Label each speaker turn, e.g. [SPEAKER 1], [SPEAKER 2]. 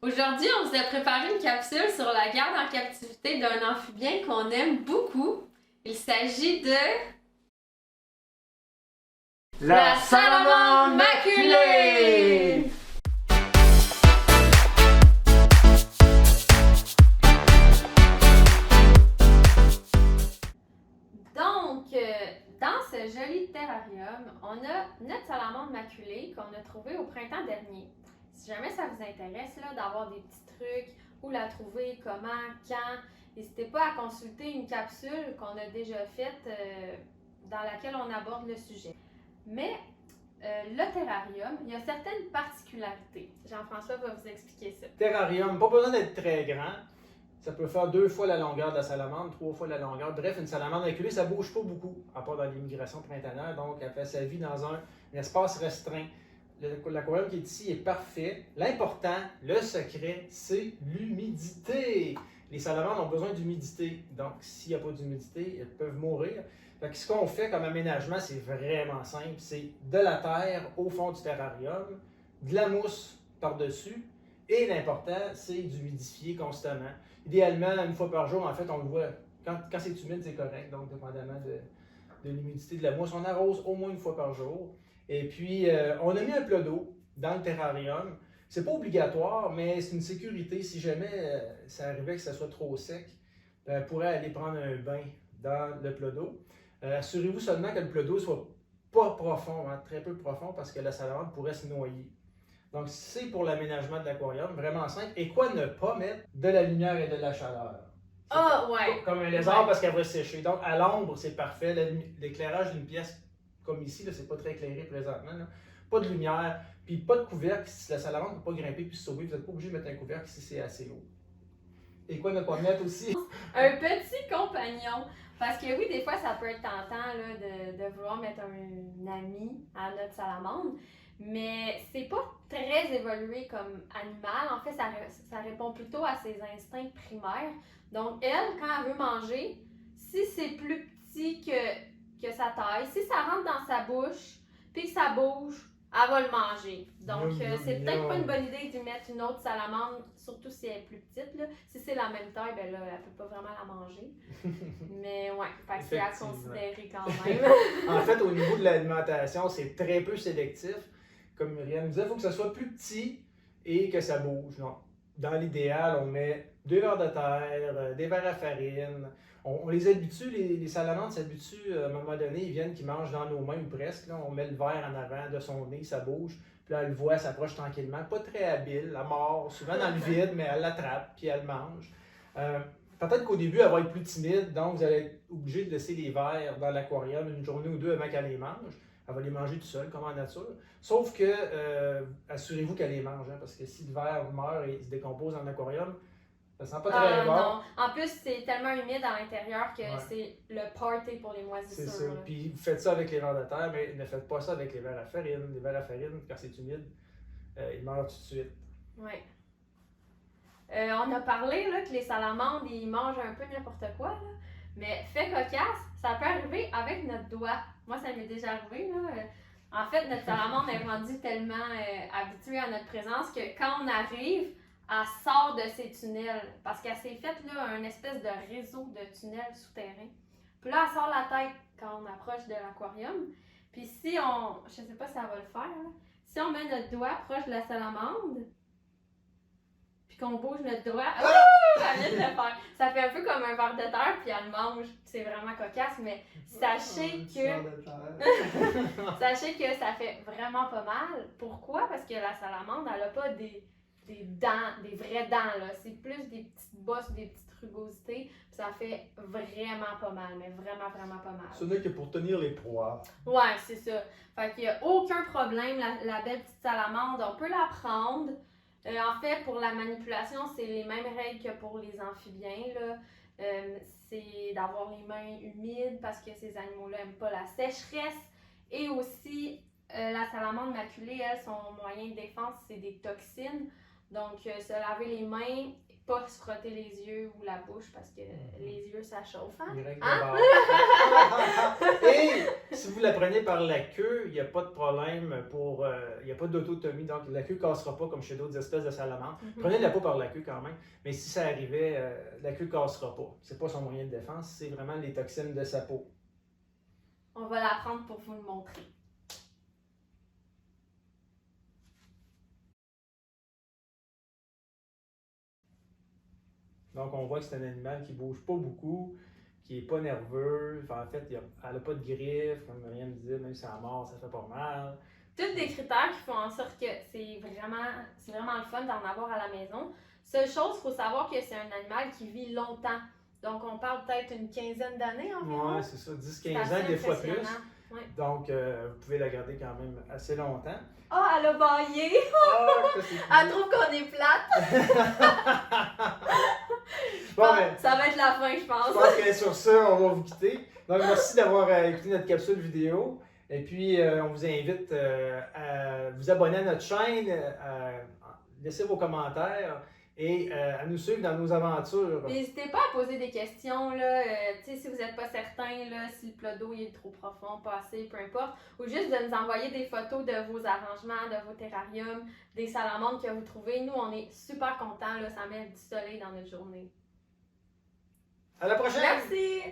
[SPEAKER 1] Aujourd'hui, on vous a préparé une capsule sur la garde en captivité d'un amphibien qu'on aime beaucoup. Il s'agit de la salamandre maculée! Donc, dans ce joli terrarium, on a notre salamandre maculée qu'on a trouvée au printemps dernier. Si jamais ça vous intéresse d'avoir des petits trucs, où la trouver, comment, quand, n'hésitez pas à consulter une capsule qu'on a déjà faite dans laquelle on aborde le sujet. Mais le terrarium, il y a certaines particularités. Jean-François va vous expliquer ça.
[SPEAKER 2] Terrarium, pas besoin d'être très grand. Ça peut faire 2 fois la longueur de la salamandre, 3 fois la longueur. Bref, une salamandre maculée, ça bouge pas beaucoup, à part dans l'immigration printanière. Donc, elle fait sa vie dans un espace restreint. L'aquarium qui est ici est parfait. L'important, le secret, c'est l'humidité. Les salamandres ont besoin d'humidité. Donc, s'il n'y a pas d'humidité, elles peuvent mourir. Fait que ce qu'on fait comme aménagement, c'est vraiment simple. C'est de la terre au fond du terrarium, de la mousse par-dessus, et l'important, c'est d'humidifier constamment. Idéalement, une fois par jour, en fait, on le voit. Quand c'est humide, c'est correct. Donc, dépendamment de l'humidité de la mousse, on arrose au moins une fois par jour. Et puis, on a mis un plat d'eau dans le terrarium. C'est pas obligatoire, mais c'est une sécurité. Si jamais ça arrivait que ça soit trop sec, on pourrait aller prendre un bain dans le plat d'eau. Assurez-vous seulement que le plat d'eau soit pas profond, très peu profond, parce que la salamandre pourrait se noyer. Donc, c'est pour l'aménagement de l'aquarium, vraiment simple. Et quoi ne pas mettre? De la lumière et de la chaleur.
[SPEAKER 1] Ah, ouais!
[SPEAKER 2] Comme un lézard parce qu'elle va sécher. Donc, à l'ombre, c'est parfait. L'éclairage d'une pièce comme ici, là, c'est pas très éclairé présentement. Là. Pas de lumière, puis pas de couvercle. Si la salamandre ne peut pas grimper puis se sauver, vous n'êtes pas obligé de mettre un couvercle si c'est assez haut. Et quoi ne pas mettre aussi?
[SPEAKER 1] Un petit compagnon. Parce que oui, des fois, ça peut être tentant de vouloir mettre un ami à notre salamandre, mais c'est pas très évolué comme animal. En fait, ça répond plutôt à ses instincts primaires. Donc, elle, quand elle veut manger, si c'est plus petit que sa taille, si ça rentre dans sa bouche, puis que ça bouge, elle va le manger. Donc, c'est peut-être pas une bonne idée d'y mettre une autre salamandre, surtout si elle est plus petite. Là. Si c'est la même taille, ben là, elle peut pas vraiment la manger. Mais ouais, fait que c'est à considérer quand même.
[SPEAKER 2] En fait, au niveau de l'alimentation, c'est très peu sélectif. Comme Myriam disait, il faut que ça soit plus petit et que ça bouge. Non. Dans l'idéal, on met 2 verres de terre, des verres à farine. On les habitue, les salamandres s'habituent à un moment donné, ils viennent, qu'ils mangent dans nos mains ou presque. Là. On met le verre en avant de son nez, ça bouge. Puis là, elle le voit, elle s'approche tranquillement. Pas très habile, elle mord, souvent dans le vide, mais elle l'attrape, puis elle mange. Peut-être qu'au début, elle va être plus timide, donc vous allez être obligé de laisser les verres dans l'aquarium une journée ou deux avant qu'elle les mange. Elle va les manger tout seule, comme en nature. Sauf que, assurez-vous qu'elle les mange, hein, parce que si le verre meurt et se décompose dans l'aquarium, ça sent pas très bon.
[SPEAKER 1] Non. En plus, c'est tellement humide à l'intérieur que c'est le party pour les moisissures.
[SPEAKER 2] C'est ça. Puis vous faites ça avec les vers de terre, mais ne faites pas ça avec les verres à farine. Les verres à farine, quand c'est humide, ils meurent tout de suite.
[SPEAKER 1] Oui. On a parlé que les salamandres, ils mangent un peu n'importe quoi. Là. Mais fait cocasse, ça peut arriver avec notre doigt. Moi, ça m'est déjà arrivé. Là. En fait, notre salamandre est rendue tellement habituée à notre présence que quand on arrive, elle sort de ses tunnels. Parce qu'elle s'est faite un espèce de réseau de tunnels souterrains. Puis là, elle sort la tête quand on approche de l'aquarium. Puis si on. Je sais pas si elle va le faire. Là. Si on met notre doigt proche de la salamandre, puis qu'on bouge notre doigt, elle vient de le faire. Ça fait un peu comme un ver de terre, puis elle le mange. C'est vraiment cocasse, mais sachez que ça fait vraiment pas mal. Pourquoi? Parce que la salamandre, elle a pas des dents, des vraies dents, là. C'est plus des petites bosses, des petites rugosités, puis ça fait vraiment pas mal, mais vraiment, vraiment pas mal.
[SPEAKER 2] Ce n'est que pour tenir les proies.
[SPEAKER 1] Ouais, c'est ça. Fait qu'il y a aucun problème, la belle petite salamandre, on peut la prendre. En fait, pour la manipulation, c'est les mêmes règles que pour les amphibiens. Là. C'est d'avoir les mains humides parce que ces animaux-là n'aiment pas la sécheresse. Et aussi, la salamandre maculée, elle, son moyen de défense, c'est des toxines. Donc, se laver les mains, pas se frotter les yeux ou la bouche parce que les yeux, ça chauffe. Hein?
[SPEAKER 2] Les règles de base. Et si vous la prenez par la queue, il n'y a pas de problème pour. Il n'y a pas d'autotomie, donc la queue ne cassera pas comme chez d'autres espèces de salamandres. Prenez-la pas par la queue quand même, mais si ça arrivait, la queue ne cassera pas. C'est pas son moyen de défense, c'est vraiment les toxines de sa peau.
[SPEAKER 1] On va la prendre pour vous le montrer.
[SPEAKER 2] Donc, on voit que c'est un animal qui ne bouge pas beaucoup, qui n'est pas nerveux. Enfin, en fait, elle n'a pas de griffes, comme Myriam disait, même si elle est morte, ça fait pas mal.
[SPEAKER 1] Tous des critères qui font en sorte que c'est vraiment le fun d'en avoir à la maison. Seule chose, il faut savoir que c'est un animal qui vit longtemps. Donc, on parle peut-être une quinzaine d'années environ.
[SPEAKER 2] Oui, c'est ça, 10-15 ans, des fois plus.
[SPEAKER 1] Ouais.
[SPEAKER 2] Donc, vous pouvez la garder quand même assez longtemps.
[SPEAKER 1] Oh, elle a baillé! Elle trouve qu'on est plate! Ça va être la fin, je pense.
[SPEAKER 2] Je pense que sur ça, on va vous quitter. Donc, merci d'avoir écouté notre capsule vidéo. Et puis, on vous invite à vous abonner à notre chaîne, à laisser vos commentaires et à nous suivre dans nos aventures.
[SPEAKER 1] N'hésitez pas à poser des questions, là, si vous n'êtes pas certain, là, si le plat d'eau est trop profond, pas assez, peu importe. Ou juste de nous envoyer des photos de vos arrangements, de vos terrariums, des salamandres que vous trouvez. Nous, on est super contents, là, ça met du soleil dans notre journée.
[SPEAKER 2] À la prochaine!
[SPEAKER 1] Merci!